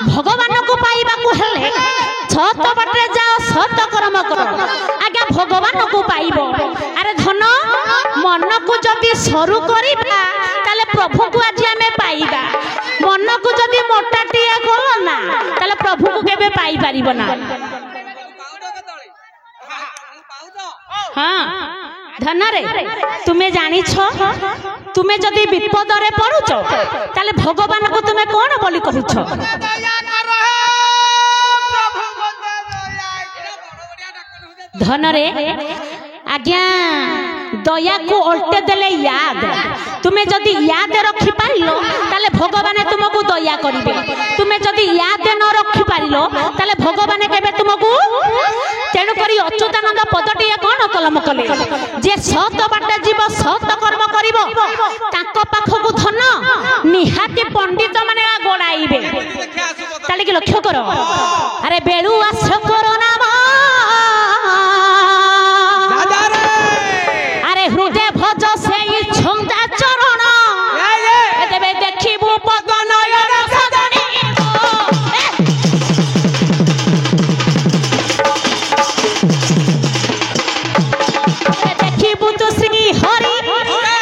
भगवान को पाइबा को हेले सत बाटे जाओ सत कर्म करो आज्ञा भगवान को पाइबो। अरे धन मन को जदि सरू करिबा ताले प्रभु को आज हमें पाइबा। मन को जदि मोटाटिया करो ना ताले प्रभु को केबे पाई परिबो ना। हाँ धन रे तुम्हें जानी छो तुम्हें जदि विपद रे पड़ुछ ताले भगवान को तुम्हें कौन बोली कहूछ। धन रे आज्ञा दया को उल्टे देले याद तुम्हें जदि याद रखी पारिलो ताले भगवान तुमको दया करिवे। तुम्हें जदि याद न रखी पारिलो ताले भगवान केबे तुमको तेणु करी अच्युतानंद पदटी कौन कलम कले जे सत बाटे जीव सत कर्म करिवो ताको पाखकु धन निहाती पंडित माने गोड़ाइबे। ताले कि लक्ष्य करो अरे बेलू आस करो ना अरे हृदय भज से छंदा चरण देवे देखिबू पदन देखिबू तो श्री हरि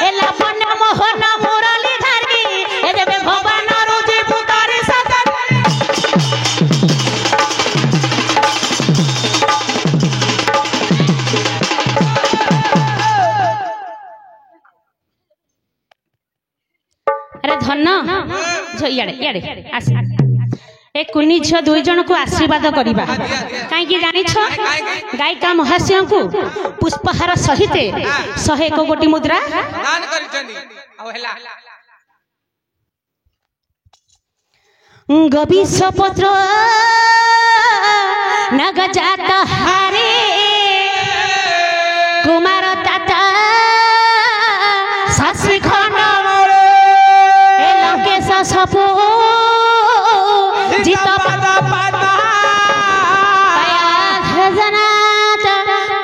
ए लावण्य मोहन मुरली धारी ए देवे भगवान रुजी पुतारी सदा। अरे धन इे आस ए कुनी झील दुई जन को आशीर्वाद करवा कहीं जानी गायिका महाशय को पुष्पहार सहित 101 कोटी मुद्रा गबीश पत्र नगजात हारे कुमार ताता शास्त्री खंड सपो जित भजनाथ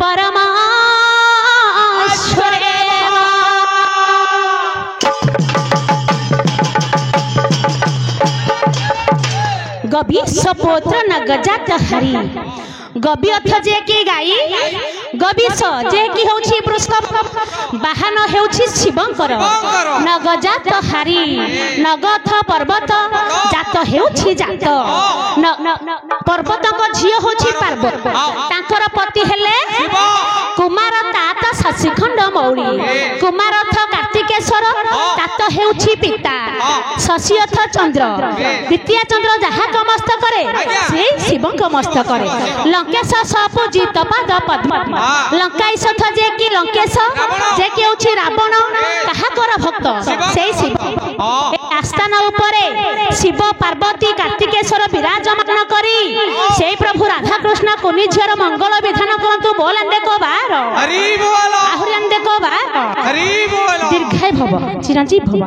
परमेश्वर गबीश पुत्र नगजात हरि गबी अर्थ जे कि गाई गबीश जे कि होछि वृषभ बाहन होछि शिवंकर नगजात हारी नगथ पर्वत जात होछि जात पर्वत को झियो होछि पार्वती तांकर पति हेले कुमार तात शशिखंड मौली कुमार अर्थ कार्तिकेश्वर तात होछि पिता शशि अर्थ चंद्र द्वितीय चंद्र जहा क मस्तक करे से शिवंक मस्तक करे लंकेश सपूजित पाद पद्म लंकाईश जे कि लंकेश जे कि होछि रावण काहाकर भक्त से शिव आस्थान उपरे शिव पार्वती कार्तिकेश्वर विराजमान करी से प्रभु राधा कृष्ण कुनी झीर मंगल विधान करंतु बोल अंदे को बार हरि बोल आहुरि अंदे को बार हरि बोल दीर्घाय भव चिरंजीव भव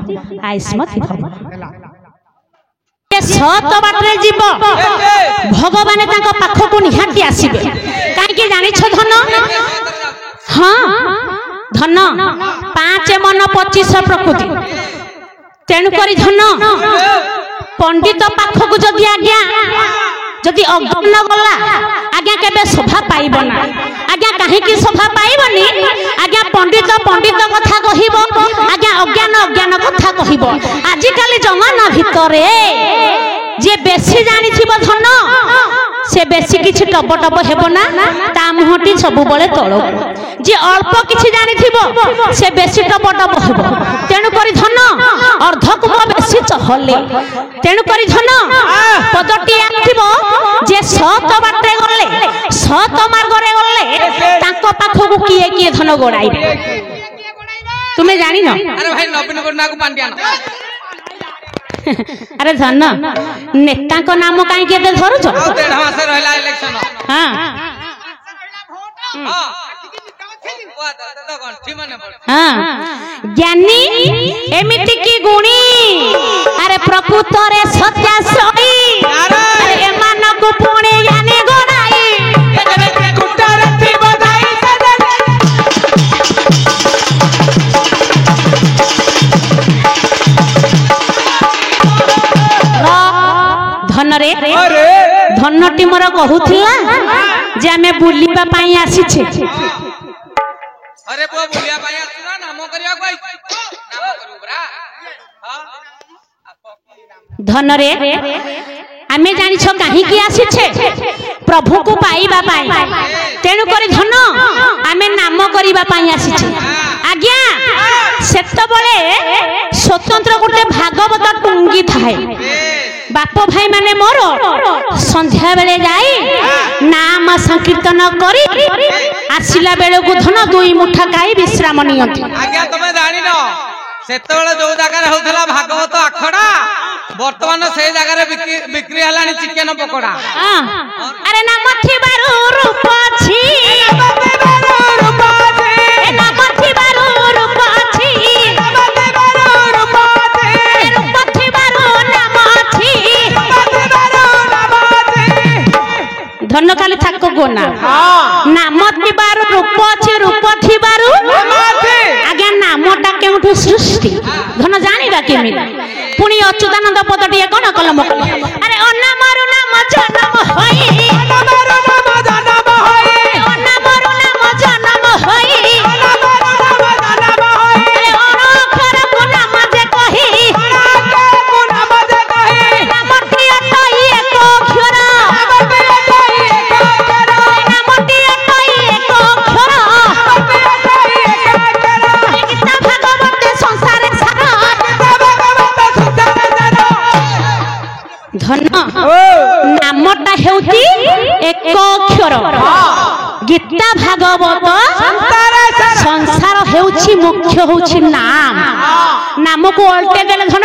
आयुष्मती भव सत बाटरे जीव भगवान तांको पाखकु निहाती आसीबे काहे जानि छ धन हाँ धन 5 मन 25 प्रकृति तेणु करी धन पंडित पाखकु जदि आज्ञा जदि अज्ञान गला आज्ञा केबे शोभा पाइबो ना आज्ञा काहे कि शोभा पाइबनी आज्ञा पंडित पंडित कथा कहिबो आज्ञा अज्ञान अज्ञान कथा कहिबो आजि काली जमाना भितरे जे बेसी जानि थिबो धन से बेसी किछि टप टप हेबो ना ता मुहटी सब बळे तळो जे अल्प किछि जानि थिबो से बेसी टप टप हेबो तेणु करी धन अर्धकुम बेसी चहले तेणु करी धन पदटी आथिबो जे सत बाटे गले सत मार्ग रे गले ताको पाखकु किए किए धन गोड़ाई तुमे जानि न अरे भाई नवीन गुरना को पांड्यान अरे धन नेता को नाम काई के धरु छ 1.5 मास रहला इलेक्शन हां हां ज्ञानी एमिति की गुणी अरे प्रकृत रे सत्य सही अरे एमान को पुणे ज्ञानी गोड़ाई कुटर थी बधाई धनरे धनटी मोर कहूला जे आमे बुलिबा पाई आसीछे। अरे पुआ बुलिया पाई आसुना नाम करिया कोई नाम करू बरा हां धनरे आमे जानि छ काहे की आसीछे प्रभु को पाइबा पाई तेनु करी धन आमे नाम करिबा पाई आसीछे। आज्ञा सेत बळे स्वतंत्र गोटे भागवत टुंगी थाए बाप भाई माने मोर संध्या बेले जाई नाम संकीर्तन करी आसिला बेले को धन दुई मुठा खाई विश्राम नियंती। आज्ञा तमे जानि न सेतबेले जो जगह रे होतला भागवत आखड़ा वर्तमान से जगह रे बिक्री हलानी चिकन पकोड़ा। अरे नाम थिबारु रूप छी नाम थिबारु रूप छी धन काली थाक गोना नाम थिबारु रूप अछि रूप थिबारु आज्ञा नामटा केउठु सृष्टि धन जानिबा केमिला पुनी अच्युतानंद पदटिए कोन कलम अरे अनामरु नाम जन्म होई अनामरु नाम जन्म होई अनामरु नाम जन्म होई अनामरु नाम जन्म होई अरे अनखर को नाम जे कहि अनखर को नाम जे कहि नामटी अटई एक अक्षर नामटी अटई एक अक्षर नामटी अटई एक अक्षर नामटी अटई एक अक्षर गीता भागवत संसारे सारा धन नामटा हेउती एक अक्षर गीता भागवत संसार हेउची मुख्य होउची नाम नाम को उल्टे देले धन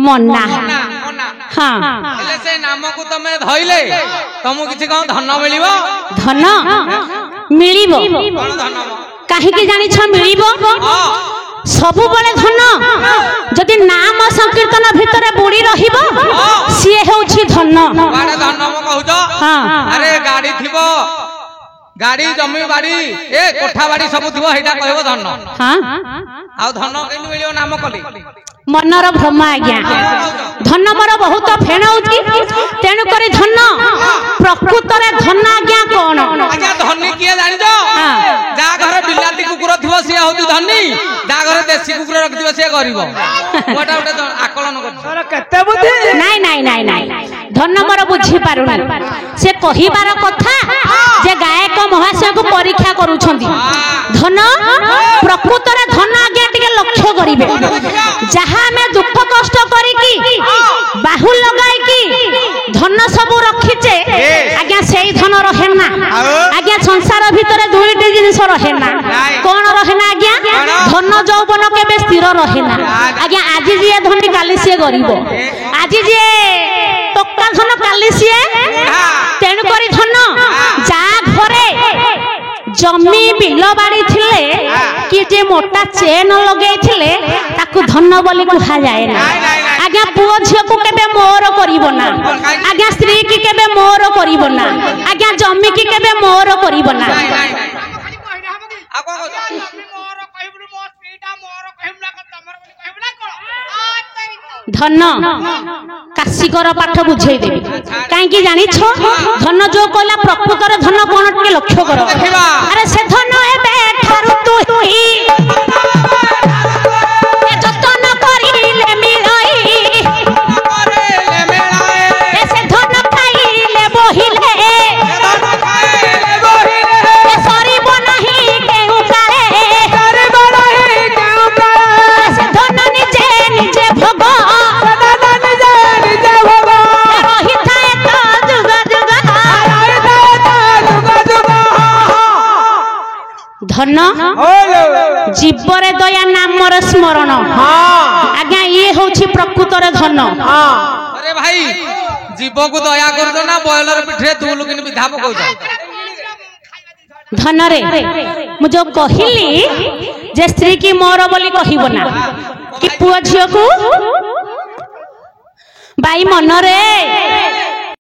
मन्ना हां एले से नाम को तमे धइले तमु किछि कहू धन मिलिबो धन मिलिबो कोन धन काहे की जानि छ मिलिबो सबु बळे धन जदि नाम संकीर्तन भितरे बुडी रहिबो सिए हेउची धन बाडे धन म कहू हां अरे गाड़ी थिबो गाड़ी जमी बाड़ी ए कोठा बाड़ी सब थिबो हेटा कहबो धन हां आ धन केनु मिलियो नाम कली मनर भ्रम आज्ञा धन मोर बहुत फेण होची तेनु करी धन प्रकृत रे धन आज्ञा कोन आज्ञा धनी किए जानि जो जा घर बिलाती कुकुर थिबो से होती धनी जा घर देसी कुकुर रख दिबो से गरीबो ओटा ओटा आकलन कर सर केते बुद्धि नाही नाही नाही नाही धन मोर बुझी पारुनी से कहिबार कथा जे गायक महाशय को परीक्षा करूछंती धन प्रकृत रे धन आज्ञा टिके लक्ष्य करिवे जहां में दुख कष्ट करी की बाहु लगाई की धन सब रखिचे आज्ञा सेही धन रहे ना आज्ञा संसार भीतर दुईटी जिनिस रहे ना कोन रहे ना आज्ञा धन यौवन केबे स्थिर रहे ना आज्ञा आज जे धनी काली से गरीब आज जे टक्का धन काली से तेनु करी धन जा घरे जमी बिल बाड़ी थिले कि जे मोटा चेन लगे थिले ताकु धन बोली कहा जाए ना आज्ञा पुओ झियो को केबे मोर करिवो ना आज्ञा स्त्री की केबे मोर करिवो ना आज्ञा जमी की केबे मोर करिवो ना धन काशिकर पाठ बुझे देबी काहे जानी छ धन जो कहला प्रकृत रे धन कोन के लक्ष्य करो अरे से धन हेबे ठारु तू ही ए जतन करिले मिलाई करिले मिलाई ए से धन खाइले बोहिले धन खाइले बोहिले ए सरीब नाही केहू काहे सरीब नाही केहू काहे से धन निजे निजे भोग धन जीवरे दया नामर स्मरण आज्ञा ये होछि प्रकृत रे धन अरे भाई जीव को दया कर दो ना बॉयलर पिठरे तू लोगिन विधा पकौ धन रे मु जो कहिली जे स्त्री की मोर बोली कहिबो ना कि पुआ झियो को बाई मन रे